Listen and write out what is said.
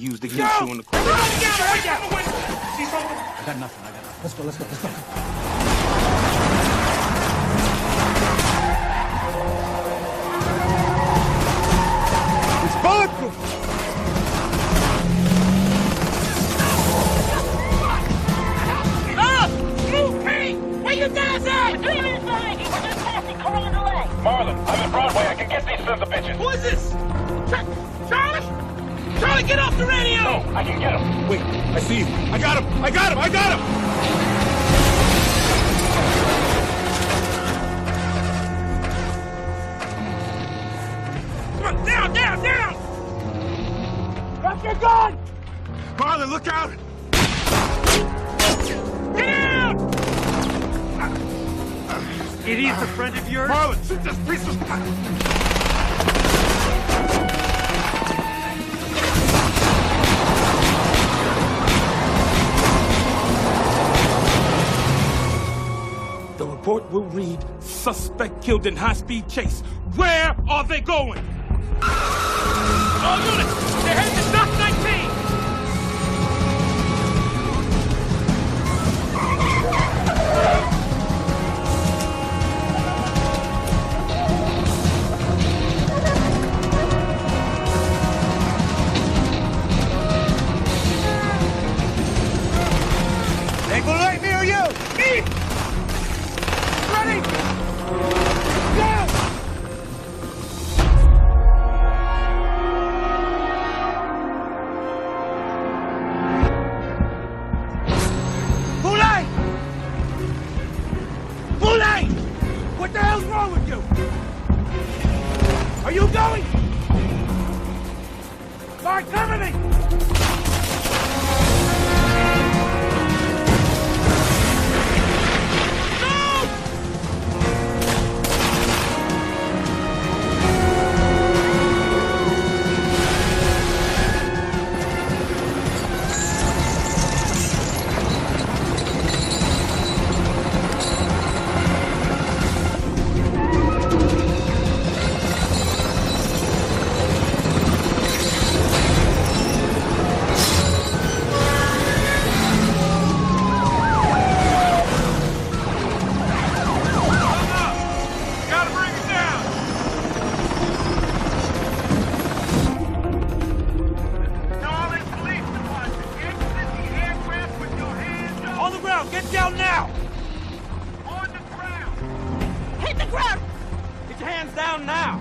Used against you in the court. Right down! See something? I got nothing. Let's go. It's bulletproof! Move, Pete! Where you guys at? We're 3 minutes behind you. We're just passing. Come on the way. Marlon, I'm in Broadway. I can get these sons of bitches. Who is this? Charlie? Charlie, get off the radio! No, I can get them. Wait, I see you. I got him! Come on, down! Drop your gun! Marlon, look out! Get out! Idiot's a friend of yours? Marlon, shoot this piece of... The report will read, suspect killed in high-speed chase. Where are they going? All units, they're heading to Dock 19! They go right near you! Me! Ready! Go! Boulay! Boulay! What the hell's wrong with you? Are you going? Guard, cover me! Get down now! On the ground! Hit the ground! Get your hands down now!